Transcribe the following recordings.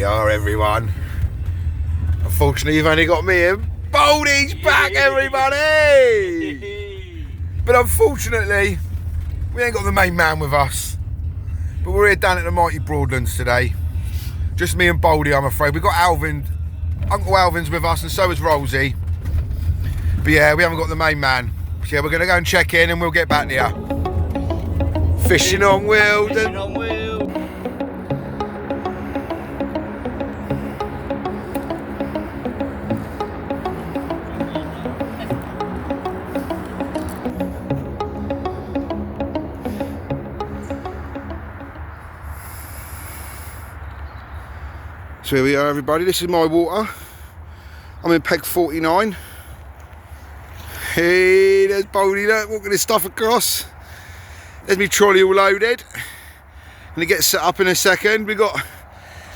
we are, everyone. Unfortunately, you've only got me and Baldy's back, everybody! But unfortunately, we ain't got the main man with us. But we're here down at the mighty Broadlands today. Just me and Baldy, I'm afraid. We've got Alvin, Uncle Alvin's with us, and so is Rosie. But yeah, we haven't got the main man. So yeah, we're going to go and check in and we'll get back to you. Fishing on wheels. Fishing on wheels. So here we are, everybody. This is my water. I'm in peg 49. Hey, there's Baldy, look, walking his stuff across. There's me trolley all loaded. Gonna get set up in a second. We got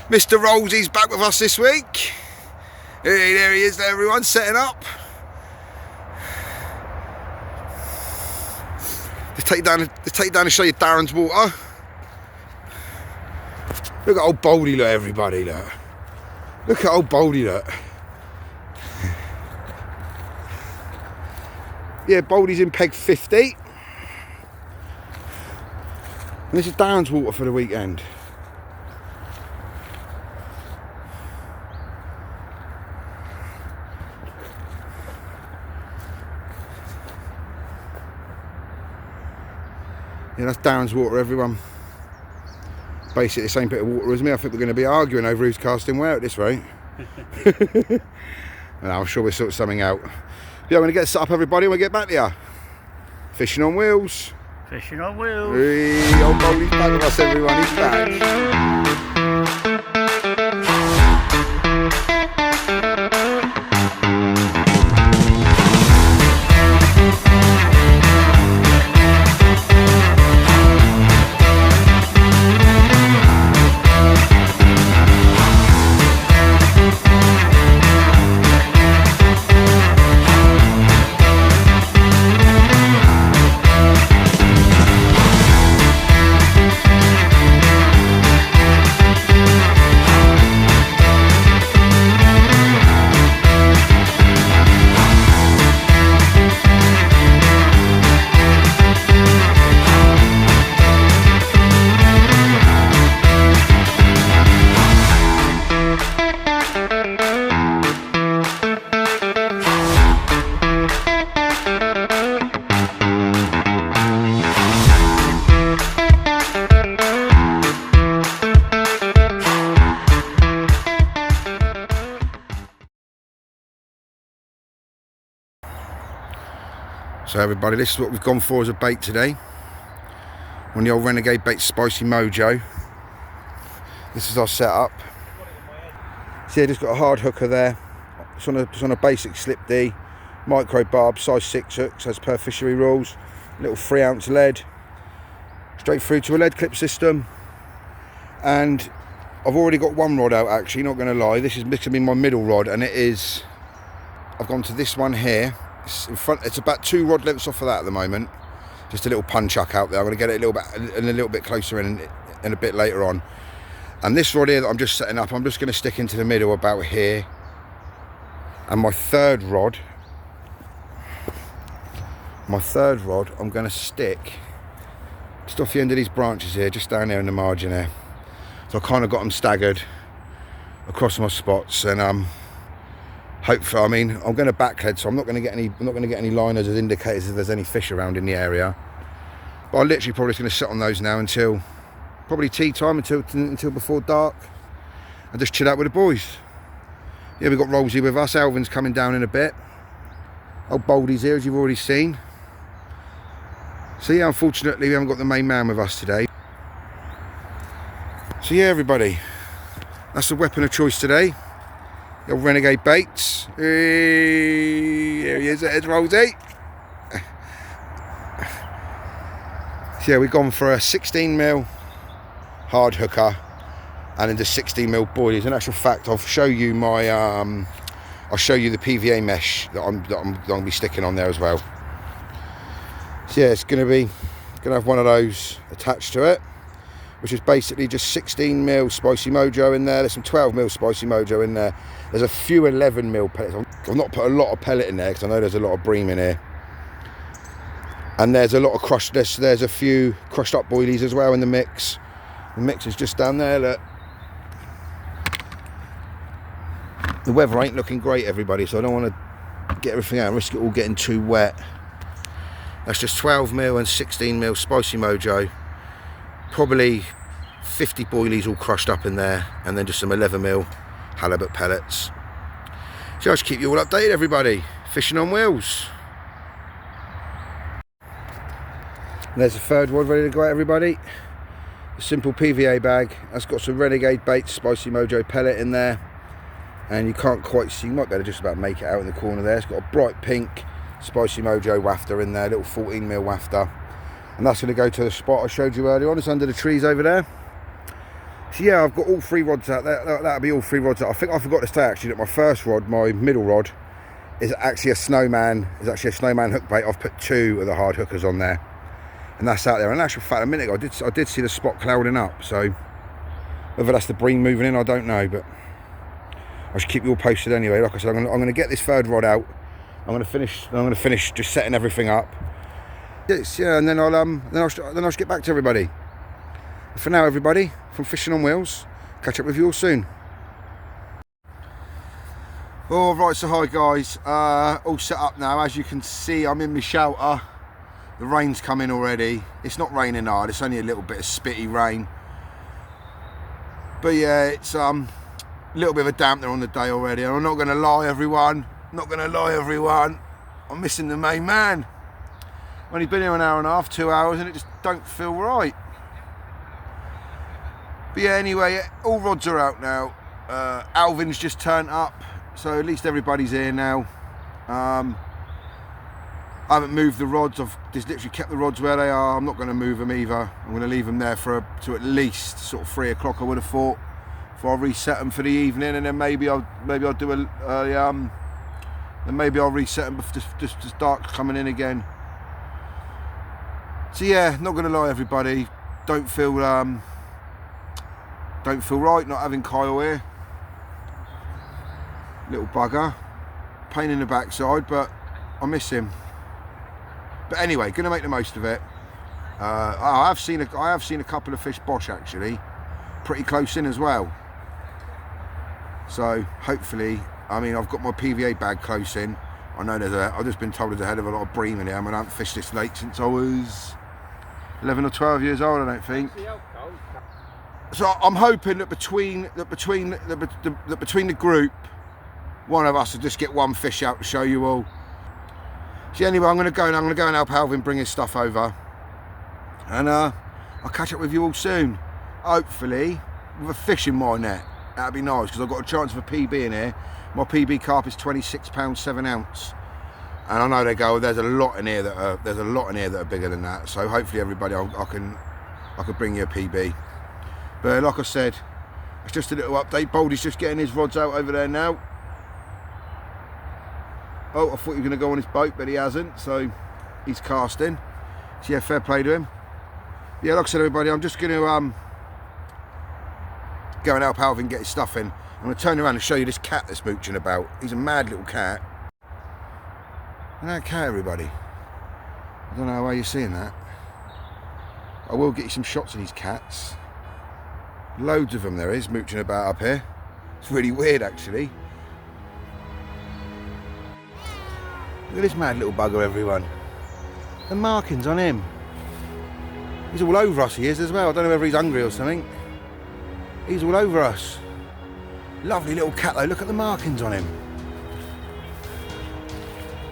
Mr. Rosie's back with us this week. Hey, there he is, there, everyone, setting up. Let's take down and show you Darren's water. Look at old Baldy, look, everybody, look. Look at old Baldy, look. Yeah, Baldy's in peg 50. And this is Darren's water for the weekend. Yeah, that's Darren's water, everyone. Basically the same bit of water as me. I think we're going to be arguing over who's casting where at this rate. And I'm sure we'll sort something out. Yeah, I'm going to get set up, everybody, and we'll get back to you. Fishing on wheels. Fishing on wheels. Hey, old Baldy's back with us, everyone. He's back. So everybody, this is what we've gone for as a bait today. On the old Renegade Bait Spicy Mojo. This is our setup. So yeah, just got a hard hooker there. It's on a basic slip D. Micro barb, size 6 hooks as per fishery rules. Little 3 ounce lead. Straight through to a lead clip system. And I've already got one rod out, actually, not going to lie. This is to be my middle rod, and it is... I've gone to this one here. In front, it's about 2 rod lengths off of that at the moment. Just a little punch chuck out there. I'm going to get it a little bit closer in a bit later on. And this rod here that I'm just setting up, I'm just going to stick into the middle about here. And my third rod, I'm going to stick just off the end of these branches here, just down there in the margin there. So I kind of got them staggered across my spots, and hopefully, I mean, I'm going to backhead, so I'm not going to get any liners as indicators if there's any fish around in the area. But I'm literally probably just going to sit on those now until probably tea time, until before dark, and just chill out with the boys. Yeah, we've got Rosie with us. Alvin's coming down in a bit. Old Baldy's here, as you've already seen. So yeah, unfortunately, we haven't got the main man with us today. So yeah, everybody, that's the weapon of choice today. The old Renegade Baits. Hey, there he is, there's Rosie. So yeah, we've gone for a 16mm hard hooker and into 16mm boilies. In actual fact, I'll show you my I'll show you the PVA mesh that I'm going to be sticking on there as well. So yeah, it's going to have one of those attached to it. which is basically just 16mm Spicy Mojo in there. There's some 12mm Spicy Mojo in there. There's a few 11mm pellets. I've not put a lot of pellet in there because I know there's a lot of bream in here. And there's a lot of crushed, there's a few crushed up boilies as well in the mix. The mix is just down there, look. The weather ain't looking great, everybody, so I don't want to get everything out and risk it all getting too wet. That's just 12mm and 16mm Spicy Mojo. Probably 50 boilies all crushed up in there, and then just some 11mm halibut pellets. So I'll just keep you all updated, everybody. Fishing on wheels. And there's the third rod ready to go out, everybody. A simple PVA bag. That's got some Renegade Baits Spicy Mojo pellet in there. And you can't quite see, you might better just about make it out in the corner there. It's got a bright pink Spicy Mojo wafter in there, little 14mm wafter. And that's going to go to the spot I showed you earlier on. It's under the trees over there. So yeah, I've got all 3 rods out there. That'll be all 3 rods out. I think I forgot to say actually that my first rod, my middle rod, is actually a snowman. Is actually a snowman hook bait. I've put 2 of the hard hookers on there. And that's out there. And in actual fact, a minute ago, I did see the spot clouding up. So whether that's the bream moving in, I don't know. But I should keep you all posted anyway. Like I said, I'm going to get this third rod out. I'm going to finish just setting everything up. Yes, yeah, and then I'll just get back to everybody. But for now, everybody, from Fishing on Wheels, catch up with you all soon. All right, so hi guys, all set up now. As you can see, I'm in my shelter. The rain's coming already. It's not raining hard. It's only a little bit of spitty rain. But yeah, it's a little bit of a dampener on the day already. And I'm not going to lie, everyone. I'm missing the main man. I've only been here an hour and a half, 2 hours, and it just don't feel right. But yeah, anyway, all rods are out now. Alvin's just turned up, so at least everybody's here now. I haven't moved the rods. I've just literally kept the rods where they are. I'm not going to move them either. I'm going to leave them there to at least sort of 3 o'clock, I would have thought, before I reset them for the evening, and then maybe I'll do then maybe I'll reset them just as dark's coming in again. So yeah, not going to lie, everybody, don't feel right not having Kyle here. Little bugger, pain in the backside, but I miss him. But anyway, going to make the most of it. I have seen a couple of fish bosh actually, pretty close in as well. So hopefully, I mean, I've got my PVA bag close in. I know I've just been told there's a hell of a lot of bream in here. I mean, I haven't fished this late since I was 11 or 12 years old, I don't think. So I'm hoping that between the group, one of us will just get one fish out to show you all. So anyway, I'm going to go and help Alvin bring his stuff over, and I'll catch up with you all soon. Hopefully with a fish in my net. That'd be nice, because I've got a chance of a PB in here. My PB carp is £26 7 ounce, and I know they go. There's a lot in here that are bigger than that. So hopefully, everybody, I can bring you a PB. But like I said, it's just a little update. Baldy's just getting his rods out over there now. Oh, I thought he was going to go on his boat, but he hasn't. So he's casting. So yeah, fair play to him. Yeah, like I said, everybody, I'm just going to go and help Alvin get his stuff in. I'm going to turn around and show you this cat that's mooching about. He's a mad little cat. And that cat, everybody. I don't know how you're seeing that. I will get you some shots of these cats. Loads of them there is mooching about up here. It's really weird, actually. Look at this mad little bugger, everyone. The markings on him. He's all over us, he is as well. I don't know whether he's hungry or something. He's all over us. Lovely little cat though, look at the markings on him.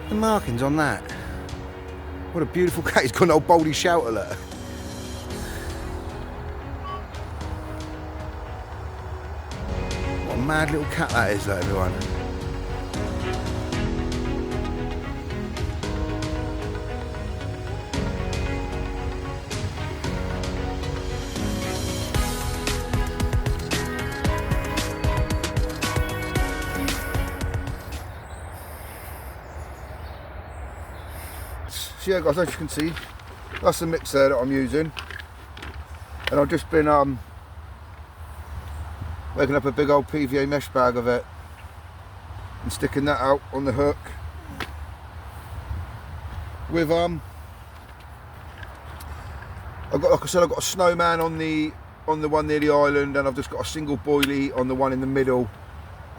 The markings on that. What a beautiful cat. He's got an old Baldy shout alert. What a mad little cat that is, though, everyone. So yeah guys, as you can see, that's the mix there that I'm using. And I've just been making up a big old PVA mesh bag of it and sticking that out on the hook with I've got, like I said, I've got a snowman on the one near the island, and I've just got a single boilie on the one in the middle,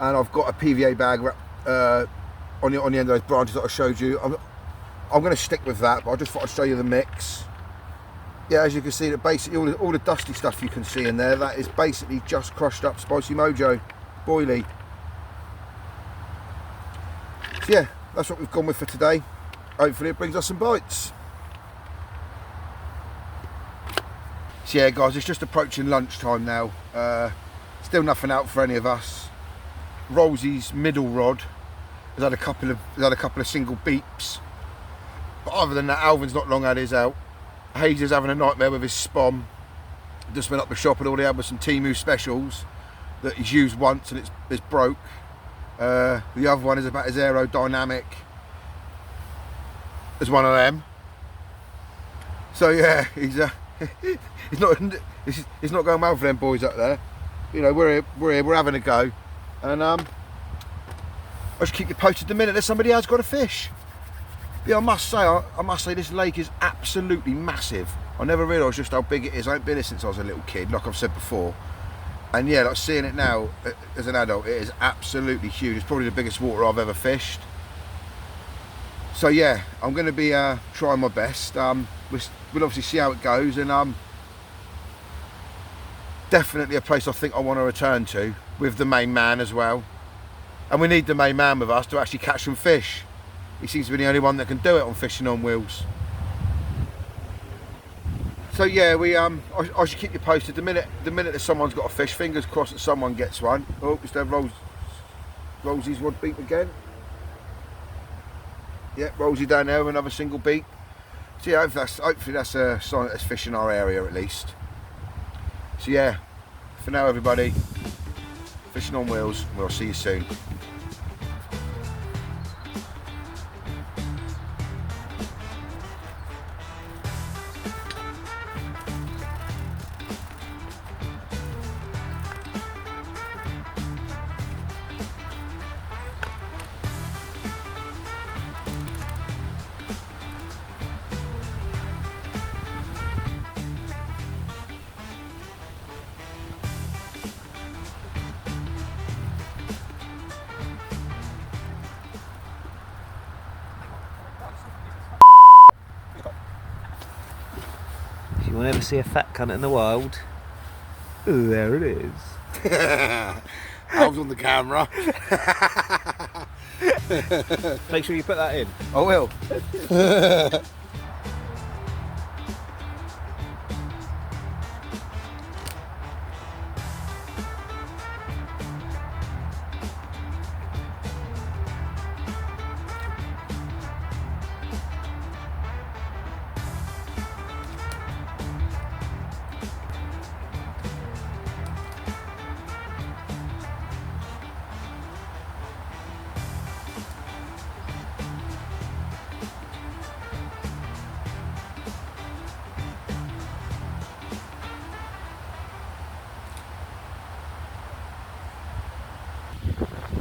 and I've got a PVA bag on the end of those branches that I showed you. I'm going to stick with that, but I just thought I'd show you the mix. Yeah, as you can see, that basically all the dusty stuff you can see in there, that is basically just crushed up Spicy Mojo boilie. So yeah, that's what we've gone with for today. Hopefully it brings us some bites. So yeah guys, it's just approaching lunchtime now. Still nothing out for any of us. Rosie's middle rod has had a couple of single beeps, but other than that, Alvin's not long had his out. Hayes is having a nightmare with his spom. Just went up the shop and all they had was some Temu specials that he's used once and it's broke. The other one is about as aerodynamic as one of them. So yeah, he's not going well for them boys up there. You know, we're here, we're having a go, and I'll just keep you posted the minute that somebody has got a fish. Yeah, I must say this lake is absolutely massive. I never realised just how big it is. I ain't been here since I was a little kid, like I've said before. And yeah, like seeing it now as an adult, it is absolutely huge. It's probably the biggest water I've ever fished. So yeah, I'm going to be trying my best. We'll obviously see how it goes, and definitely a place I think I want to return to with the main man as well. And we need the main man with us to actually catch some fish. He seems to be the only one that can do it on Fishing on Wheels. So yeah, I should keep you posted the minute that someone's got a fish. Fingers crossed that someone gets one. Oh, just have Rosie's rod beep again. Yeah, Rosie down there with another single beep. So yeah, hopefully that's a sign that there's fish in our area at least. So yeah, for now everybody, Fishing on Wheels. We'll see you soon. If you want to ever see a fat cunt in the wild, there it is. I was on the camera. Make sure you put that in. I will.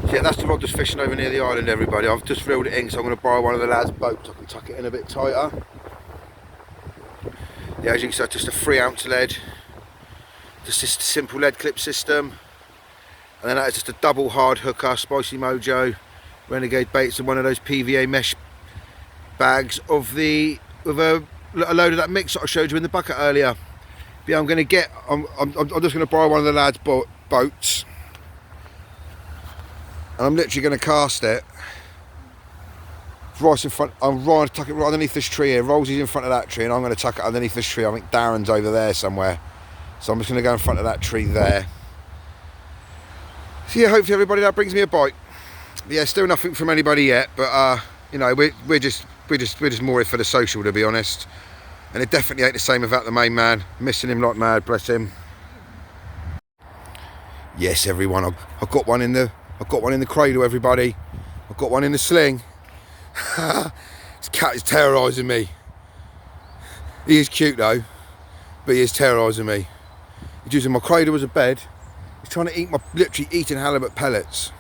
Yeah, that's the rod that's fishing over near the island, everybody. I've just reeled it in, so I'm going to borrow one of the lads' boats. I can tuck it in a bit tighter. Yeah, as you can see, just a 3-ounce lead. Just this simple lead clip system. And then that is just a double hard hooker, Spicy Mojo, Renegade baits, and one of those PVA mesh bags with a load of that mix that I showed you in the bucket earlier. But yeah, I'm just going to borrow one of the lads' boats. And I'm literally going to cast it right in front. I'm right to tuck it right underneath this tree here. Rosie's in front of that tree, and I'm going to tuck it underneath this tree. I think Darren's over there somewhere, so I'm just going to go in front of that tree there. So yeah, hopefully everybody, that brings me a bite. Yeah, still nothing from anybody yet, but you know, we're just more here for the social, to be honest. And it definitely ain't the same without the main man. Missing him like mad, bless him. Yes, everyone, I've got one in the cradle, everybody. I've got one in the sling. This cat is terrorising me. He is cute though, but he is terrorising me. He's using my cradle as a bed. He's trying to eat literally eating halibut pellets.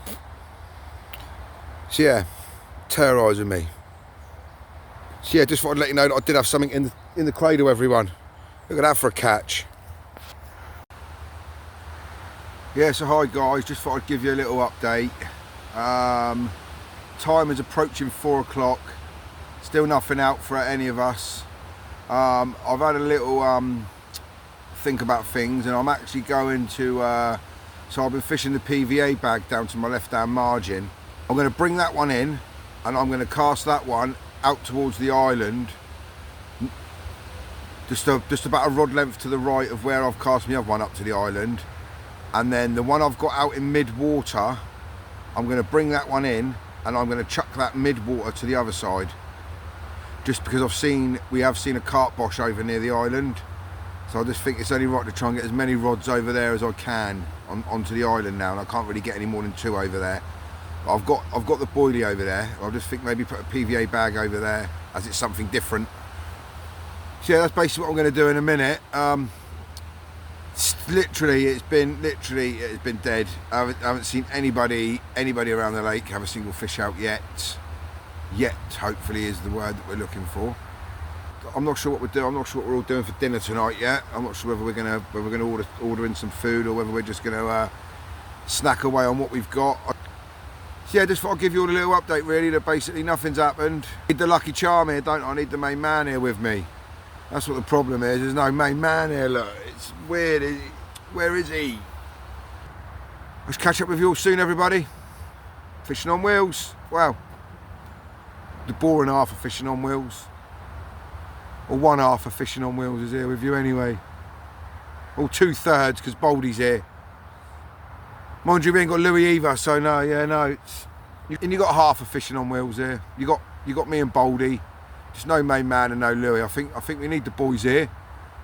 So yeah, terrorising me. So yeah, just thought I'd let you know that I did have something in the cradle, everyone. Look at that for a catch. Yeah, so hi guys, just thought I'd give you a little update. Time is approaching 4 o'clock. Still nothing out for any of us. I've had a little think about things, and I'm actually going to, so I've been fishing the PVA bag down to my left hand margin. I'm going to bring that one in, and I'm going to cast that one out towards the island, just about a rod length to the right of where I've cast my other one up to the island. And then the one I've got out in mid-water, I'm going to bring that one in, and I'm going to chuck that mid-water to the other side. Just because we have seen a carp bosh over near the island. So I just think it's only right to try and get as many rods over there as I can onto the island now, and I can't really get any more than 2 over there. But I've got the boilie over there. I just think maybe put a PVA bag over there as it's something different. So yeah, that's basically what I'm going to do in a minute. It's been dead. I haven't seen anybody around the lake have a single fish out yet. Hopefully is the word that we're looking for. I'm not sure what we're doing. I'm not sure what we're all doing for dinner tonight yet. I'm not sure whether we're gonna order in some food, or whether we're just gonna snack away on what we've got. So yeah, just thought I'd give you all a little update really, that basically nothing's happened. I need the lucky charm here, don't I? I need the main man here with me. That's what the problem is. There's no main man here, look. It's weird. Where is he? Let's catch up with you all soon, everybody. Fishing on wheels. Well, the boring half of fishing on wheels, or one half of fishing on wheels, is here with you anyway. Or 2/3, because Baldy's here. Mind you, we ain't got Louis either, so no. And you got half of fishing on wheels here. You got me and Baldy. Just no main man and no Louis. I think we need the boys here.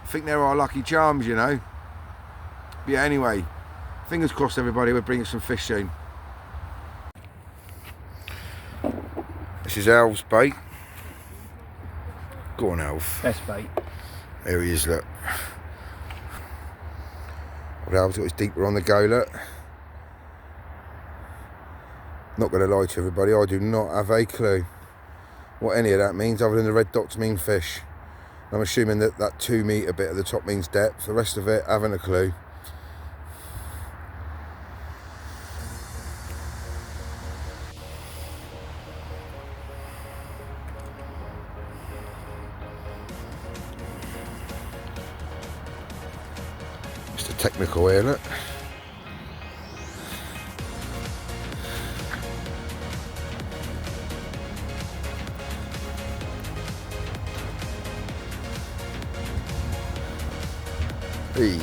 I think they're our lucky charms, you know. But yeah, anyway, fingers crossed, everybody. We're bringing some fish soon. This is Alf's bait. Go on, Alf. Best bait. There he is, look. Well, Alf's got his deeper on the go, look. Not going to lie to everybody, I do not have a clue what any of that means, other than the red dots mean fish. I'm assuming that 2 metre bit at the top means depth. The rest of it, haven't a clue. Just a technical here, look. Hey.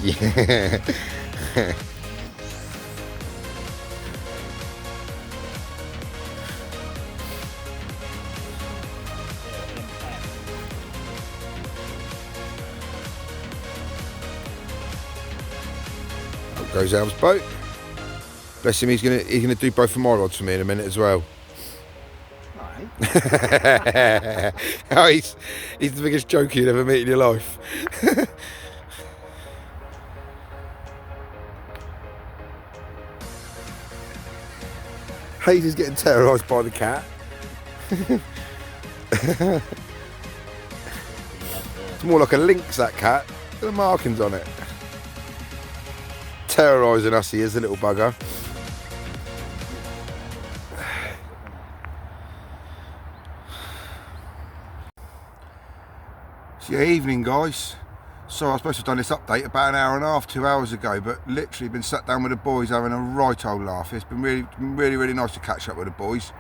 Yeah. Out goes Al's boat. Bless him, he's gonna do both of my rods for me in a minute as well. Right. Oh, he's the biggest joke you'd ever meet in your life. Hayes is getting terrorised by the cat. It's more like a lynx, that cat. Look at the markings on it. Terrorising us, he is, the little bugger. So yeah, evening guys. So I was supposed to have done this update about an hour and a half, 2 hours ago, but literally been sat down with the boys having a right old laugh. It's been really nice to catch up with the boys.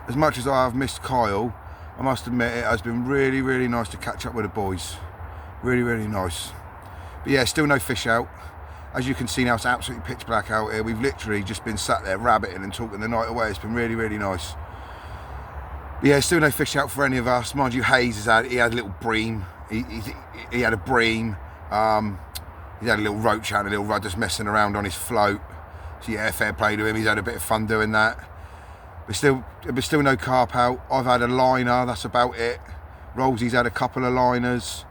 As much as I have missed Kyle, I must admit it has been really nice to catch up with the boys. Really nice. But yeah, still no fish out. As you can see now, it's absolutely pitch black out here. We've literally just been sat there rabbiting and talking the night away. It's been really nice. But yeah, still no fish out for any of us. Mind you, Hayes had a little bream. He had a bream. He had a little roach out, a little rud just messing around on his float. So yeah, fair play to him. He's had a bit of fun doing that. But still no carp out. I've had a liner. That's about it. Rollsy's had a couple of liners.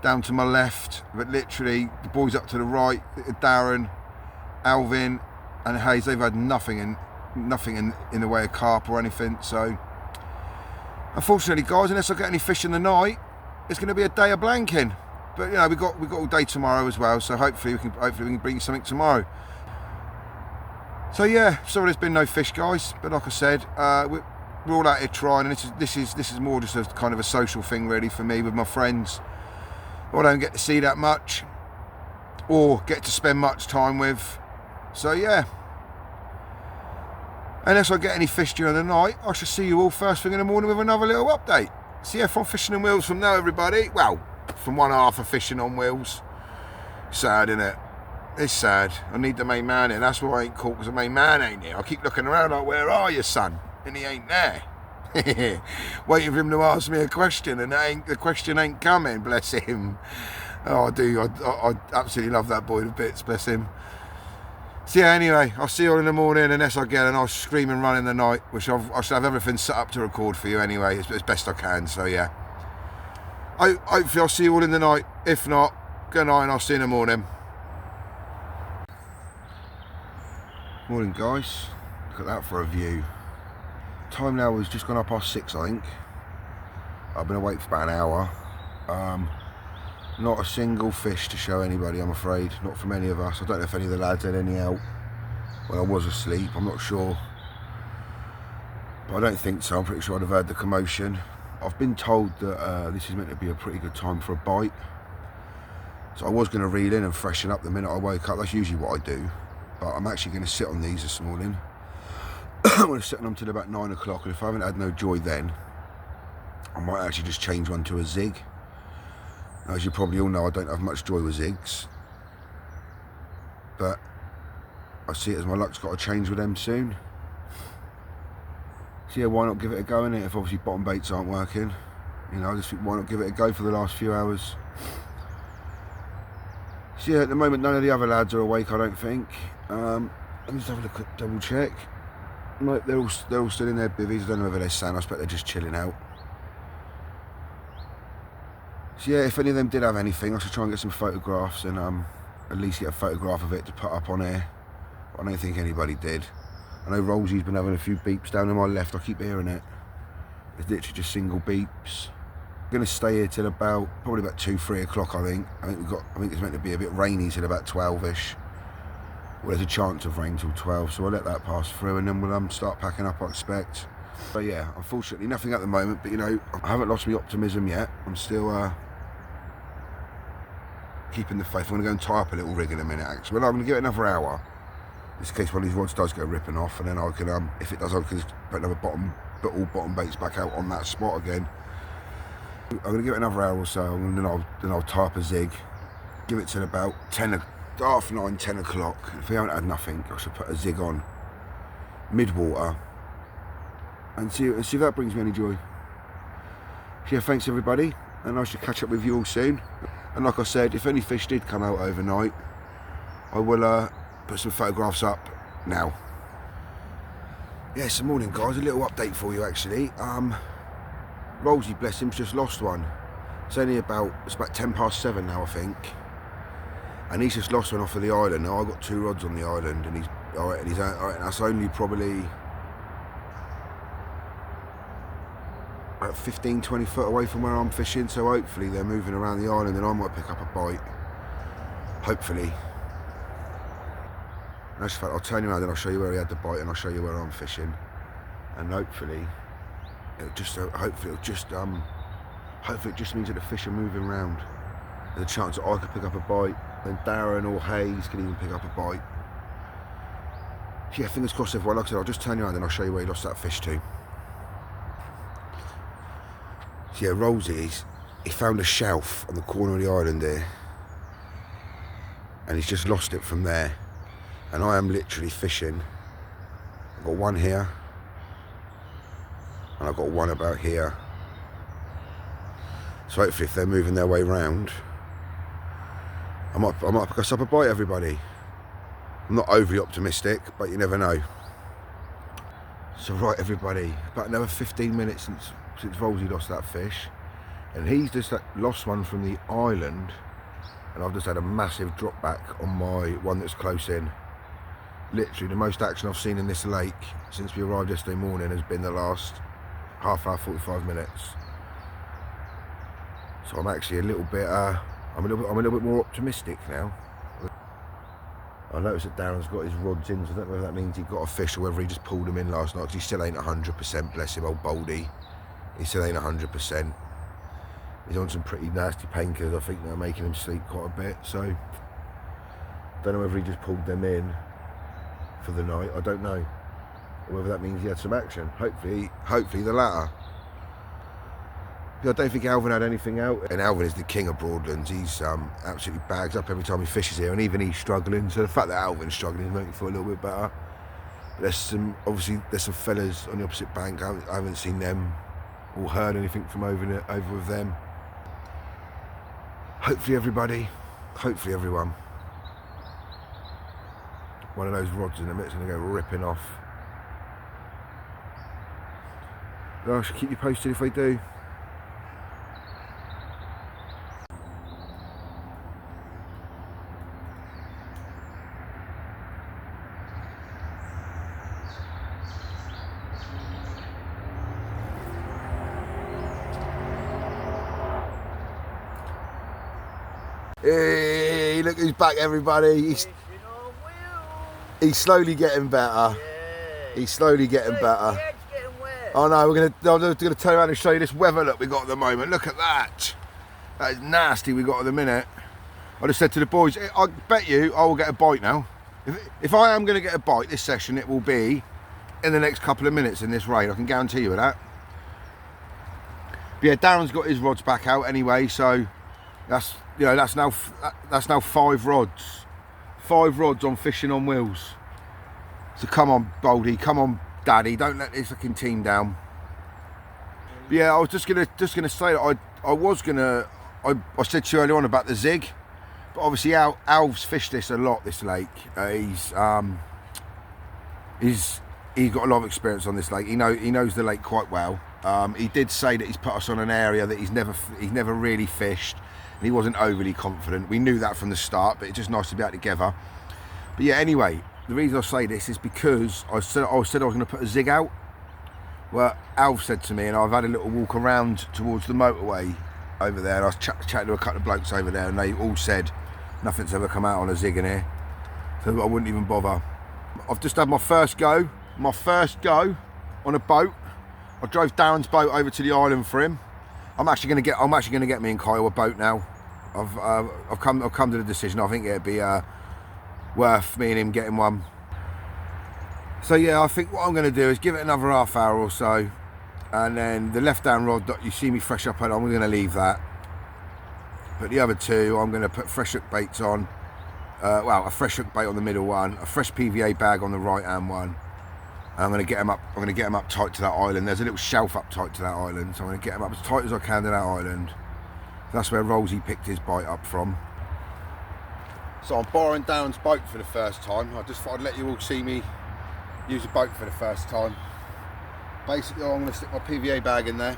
down to my left, but literally the boys up to the right, Darren, Alvin and Hayes, they've had nothing in the way of carp or anything. So unfortunately guys, unless I get any fish in the night, it's going to be a day of blanking. But you know, we've got all day tomorrow as well, so hopefully we can bring you something tomorrow. So yeah, sorry there's been no fish guys, but like I said, we're all out here trying, and this is more just a kind of a social thing really for me with my friends who I don't get to see that much or get to spend much time with. So yeah, unless I get any fish during the night, I shall see you all first thing in the morning with another little update. So yeah, from Fishing on Wheels from now everybody, well, from one half of Fishing on Wheels. Sad, innit? It's sad. I need the main man in. That's why I ain't caught, because the main man ain't here. I keep looking around like, where are you, son? And he ain't there. Waiting for him to ask me a question, and the question ain't coming, bless him. Oh, I do. I absolutely love that boy to bits, bless him. So yeah, anyway, I'll see you all in the morning, unless I get a nice scream and run in the night, which I should have everything set up to record for you anyway, as best I can. So yeah, hopefully I'll see you all in the night. If not, good night, and I'll see you in the morning. Morning guys, look at that for a view. Time now has just gone up past 6 I think. I've been awake for about an hour. Not a single fish to show anybody, I'm afraid, not from any of us. I don't know if any of the lads had any out when I was asleep, I'm not sure. But I don't think so, I'm pretty sure I'd have heard the commotion. I've been told that this is meant to be a pretty good time for a bite. So I was going to reel in and freshen up the minute I woke up, that's usually what I do. But I'm actually going to sit on these this morning. I'm going to sit on them till about 9 o'clock, and if I haven't had no joy then, I might actually just change one to a zig. Now, as you probably all know, I don't have much joy with zigs, but I see it as my luck's got to change with them soon. So yeah, why not give it a go, innit? If obviously bottom baits aren't working, you know, I just think why not give it a go for the last few hours. So yeah, at the moment none of the other lads are awake, I don't think. Let me just have a look at double check. No, they're all still in their bivvies. I don't know whether they're sand, I expect they're just chilling out. So yeah, if any of them did have anything, I should try and get some photographs and at least get a photograph of it to put up on air. But I don't think anybody did. I know Rosie's been having a few beeps down to my left, I keep hearing it. It's literally just single beeps. I'm going to stay here till probably about 2-3 o'clock I think. I think it's meant to be a bit rainy till about 12ish. Well, there's a chance of rain till 12, so I'll let that pass through and then we'll start packing up, I expect. But yeah, unfortunately nothing at the moment, but you know, I haven't lost my optimism yet. I'm still keeping the faith. I'm going to go and tie up a little rig in a minute actually. Well, I'm going to give it another hour, in case one of these rods does go ripping off, and then I can, if it does, I can just put all bottom baits back out on that spot again. I'm going to give it another hour or so, and then I'll tie up a zig, give it till about 9, 10 o'clock. If we haven't had nothing, I should put a zig on mid-water and see if that brings me any joy. So yeah, thanks everybody, and I shall catch up with you all soon. And like I said, if any fish did come out overnight, I will put some photographs up now. Yes, good morning guys, a little update for you actually. Rosie, bless him, just lost one. It's about 10 past 7 now I think. And he's just lost one off of the island. Now I've got 2 rods on the island, and that's only probably about 15-20 foot away from where I'm fishing, so hopefully they're moving around the island and I might pick up a bite. Hopefully. In actual fact, I'll turn you around and I'll show you where he had the bite, and I'll show you where I'm fishing. And hopefully it just means that the fish are moving around. There's a chance that I could pick up a bite, then Darren or Hayes can even pick up a bite. Yeah, fingers crossed everyone. Like I said, I'll just turn you around and I'll show you where he lost that fish to. So yeah, Rosie, he found a shelf on the corner of the island there, and he's just lost it from there. And I am literally fishing. I've got one here, and I've got one about here. So hopefully if they're moving their way round, I might pick us up a bite, everybody. I'm not overly optimistic, but you never know. So right everybody, about another 15 minutes since Rosie lost that fish. and he's just lost one from the island, and I've just had a massive drop back on my one that's close in. Literally the most action I've seen in this lake since we arrived yesterday morning has been the last half hour, 45 minutes. So I'm actually a little bit I'm a little bit more optimistic now. I noticed that Darren's got his rods in, so I don't know whether that means he got a fish or whether he just pulled them in last night, because he still ain't 100%, bless him, old Baldy. He still ain't 100%. He's on some pretty nasty painkillers, I think, that are making him sleep quite a bit, so don't know whether he just pulled them in for the night, I don't know. Or whether that means he had some action. Hopefully the latter. I don't think Alvin had anything out, and Alvin is the king of Broadlands. He's absolutely bags up every time he fishes here, and even he's struggling, so the fact that Alvin's struggling is making me feel a little bit better. But there's some fellas on the opposite bank. I haven't seen them or heard anything from over with them. Hopefully everybody, hopefully everyone. One of those rods in a minute's going to go ripping off. But I should keep you posted if they do. Hey, look who's back, everybody. He's slowly getting better. He's slowly getting better. Oh no, I'm gonna turn around and show you this weather look we got at the moment. Look at that. That is nasty we got at the minute. I just said to the boys, I bet you I will get a bite now. If I am gonna get a bite this session, it will be in the next couple of minutes in this rain. I can guarantee you that. But yeah, Darren's got his rods back out anyway, so that's now 5 rods. 5 rods on fishing on wheels. So come on, Baldy, come on, Daddy, don't let this fucking team down. But yeah, I was just gonna say that I said to you earlier on about the zig, but obviously Alv's fished this a lot, this lake. He's got a lot of experience on this lake. He knows the lake quite well. He did say that he's put us on an area that he's never really fished. And he wasn't overly confident. We knew that from the start, but it's just nice to be out together. But yeah, anyway, the reason I say this is because I said I was going to put a zig out. Well, Alf said to me, and I've had a little walk around towards the motorway over there, and I was chatting to a couple of blokes over there, and they all said nothing's ever come out on a zig in here, so I wouldn't even bother. I've just had my first go on a boat. I drove Darren's boat over to the island for him. I'm actually going to get me and Kyle a boat now. I've come to the decision. I think it'd be worth me and him getting one. So yeah, I think what I'm going to do is give it another half hour or so, and then the left-hand rod that you see me fresh up on, I'm going to leave that. But the other two, I'm going to put fresh hook baits on. A fresh hook bait on the middle one, a fresh PVA bag on the right-hand one. I'm going to get them up. I'm going to get them up tight to that island. There's a little shelf up tight to that island, so I'm going to get them up as tight as I can to that island. That's where Rolsey picked his bite up from. So I'm borrowing Darren's boat for the first time. I just thought I'd let you all see me use a boat for the first time. Basically, I'm going to stick my PVA bag in there,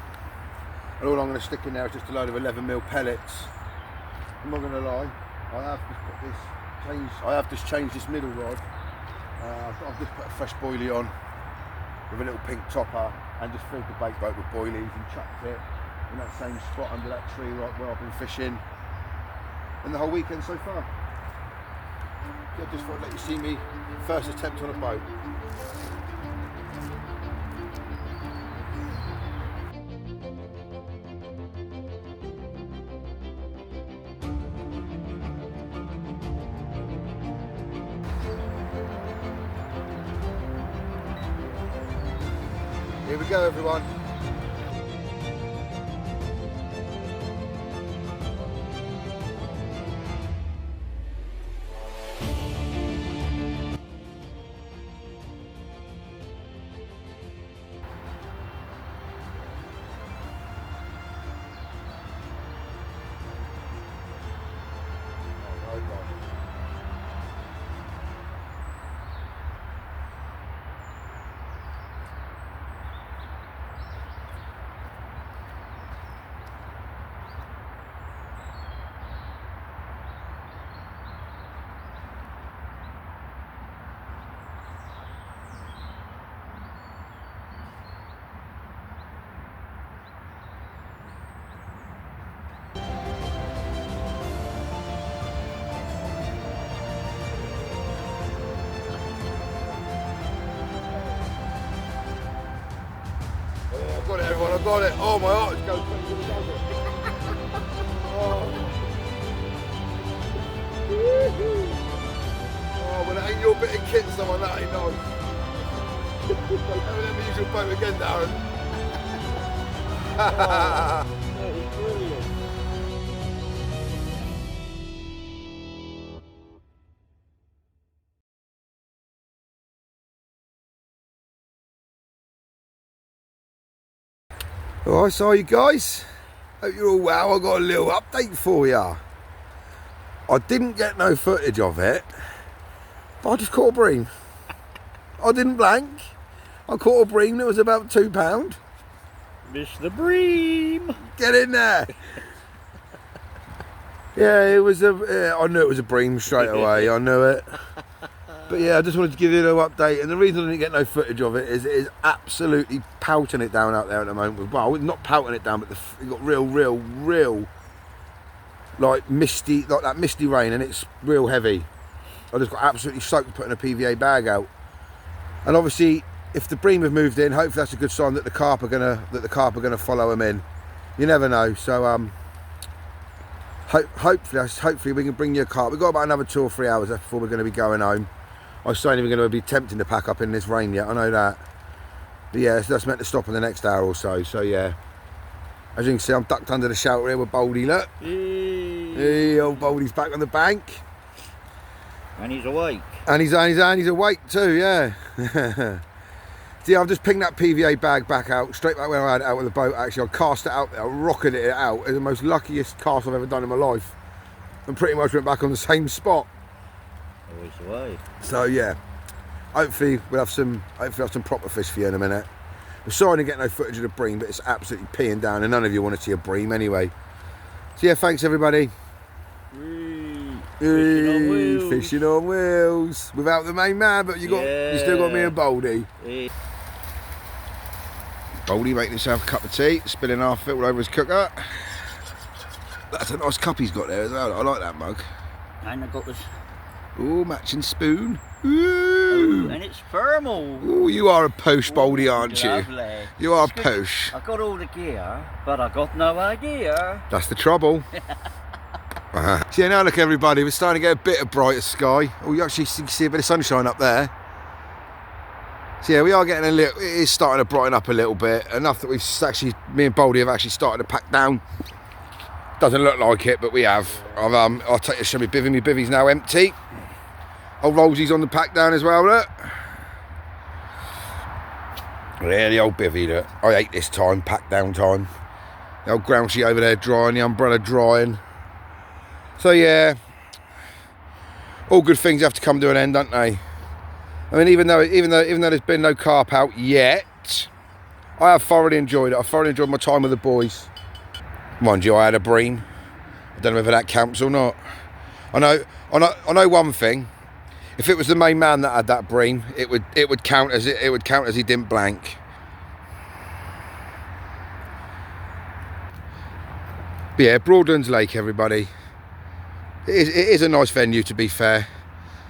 and all I'm going to stick in there is just a load of 11mm pellets. I'm not going to lie, I have just changed this middle rod. I've just put a fresh boilie on with a little pink topper and just filled the bait boat with boilies and chucked it in that same spot under that tree right where I've been fishing and the whole weekend so far. So I just thought I'd let you see me first attempt on a boat. Here we go, everyone. I got it. Oh, my heart is going crazy. Oh, when it ain't your bit of kit, someone that ain't nice. Don't ever let me use your boat again, Darren. That is brilliant. Alright, so you guys, hope you're all well. I got a little update for you. I didn't get no footage of it, but I just caught a bream. I didn't blank. I caught a bream that was about £2. Mr. Bream. Get in there. Yeah, it was I knew it was a bream straight away. I knew it. But yeah, I just wanted to give you a little update. And the reason I didn't get no footage of it is absolutely pelting it down out there at the moment. Well, not pelting it down, but it got real, like misty, like that misty rain, and it's real heavy. I just got absolutely soaked putting a PVA bag out. And obviously, if the bream have moved in, hopefully that's a good sign that the carp are gonna follow them in. You never know. So hopefully we can bring you a carp. We've got about another 2 or 3 hours left before we're going to be going home. I certainly going to be tempting to pack up in this rain yet. I know that. But yeah, that's meant to stop in the next hour or so. So yeah, as you can see, I'm ducked under the shelter here with Baldy. Look, hey, old Baldy's back on the bank, And he's awake. and he's awake too. Yeah. See, I've just pinged that PVA bag back out, straight back where I had it out with the boat. Actually, I cast it out there, I rocketed it out. It's the most luckiest cast I've ever done in my life, and pretty much went back on the same spot. Always away. So yeah, hopefully we'll have some proper fish for you in a minute. We're sorry to get no footage of the bream, but it's absolutely peeing down, and none of you want to see a bream anyway. So yeah, thanks everybody. Fishing on wheels. Fishing on wheels without the main man, but you still got me and Baldy. Baldy making himself a cup of tea, spilling half of it all over his cooker. That's a nice cup he's got there as well. I like that mug. And I've got this. Ooh, matching spoon. Ooh, and it's thermal. Ooh, you are a posh, Baldy, aren't you? Lovely. You are posh. I got all the gear, but I got no idea. That's the trouble. So yeah, now look everybody, we're starting to get a bit of brighter sky. Oh, you actually see a bit of sunshine up there. So yeah, we are getting it is starting to brighten up a little bit. Enough that me and Baldy have actually started to pack down. Doesn't look like it, but we have. I'll take you to show me bivvy. My bivvy's now empty. Old Rosie's on the pack down as well, look. Yeah, the old bivvy, look. I hate this time, pack down time. The old grouchy over there drying, the umbrella drying. So yeah, all good things have to come to an end, don't they? I mean, even though there's been no carp out yet, I have thoroughly enjoyed it. I thoroughly enjoyed my time with the boys. Mind you, I had a bream. I don't know whether that counts or not. I know one thing. If it was the main man that had that bream, it would count as he didn't blank. But yeah, Broadlands Lake, everybody. It is a nice venue, to be fair.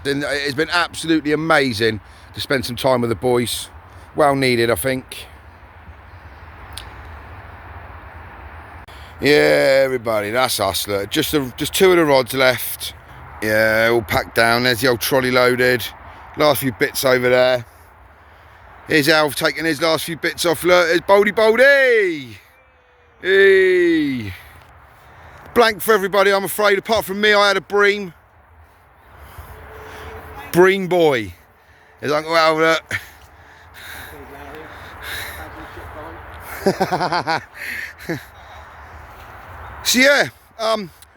And it's been absolutely amazing to spend some time with the boys. Well needed, I think. Yeah, everybody, that's us. Look, just 2 of the rods left. Yeah, all packed down. There's the old trolley loaded. Last few bits over there. Here's Alf taking his last few bits off. Look, there's Baldy. Hey. Blank for everybody, I'm afraid. Apart from me, I had a bream. Bream boy. There's Uncle Al, look. So yeah,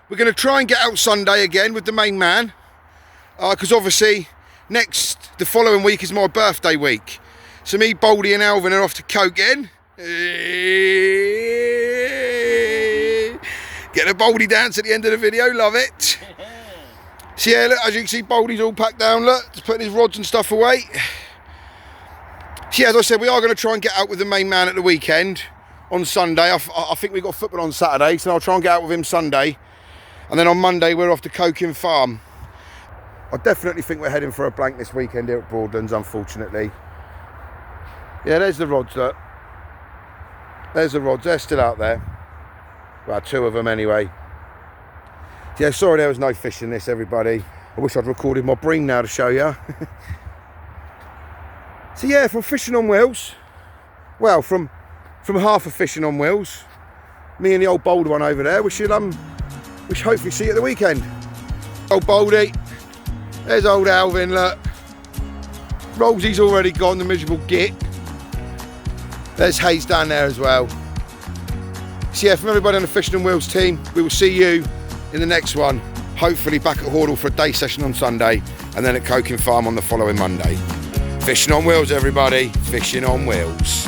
we're going to try and get out Sunday again with the main man, because obviously the following week is my birthday week. So me, Baldy and Alvin are off to Coking. Get a Baldy dance at the end of the video, love it. So yeah, look, as you can see, Baldy's all packed down, look, just putting his rods and stuff away. So yeah, as I said, we are going to try and get out with the main man at the weekend. On Sunday, I think we've got football on Saturday, so I'll try and get out with him Sunday. And then on Monday, we're off to Coking Farm. I definitely think we're heading for a blank this weekend here at Broadlands, unfortunately. Yeah, there's the rods, look. There's the rods, they're still out there. Well, 2 of them anyway. Yeah, sorry there was no fish in this, everybody. I wish I'd recorded my bream now to show you. So yeah, from fishing on wheels, well, from half of fishing on wheels, me and the old bold one over there, we should hopefully see you at the weekend. Old Baldy, there's old Alvin, look. Rollsy's already gone, the miserable git. There's Hayes down there as well. So yeah, from everybody on the Fishing on Wheels team, we will see you in the next one. Hopefully back at Hordle for a day session on Sunday, and then at Coking Farm on the following Monday. Fishing on Wheels, everybody. Fishing on Wheels.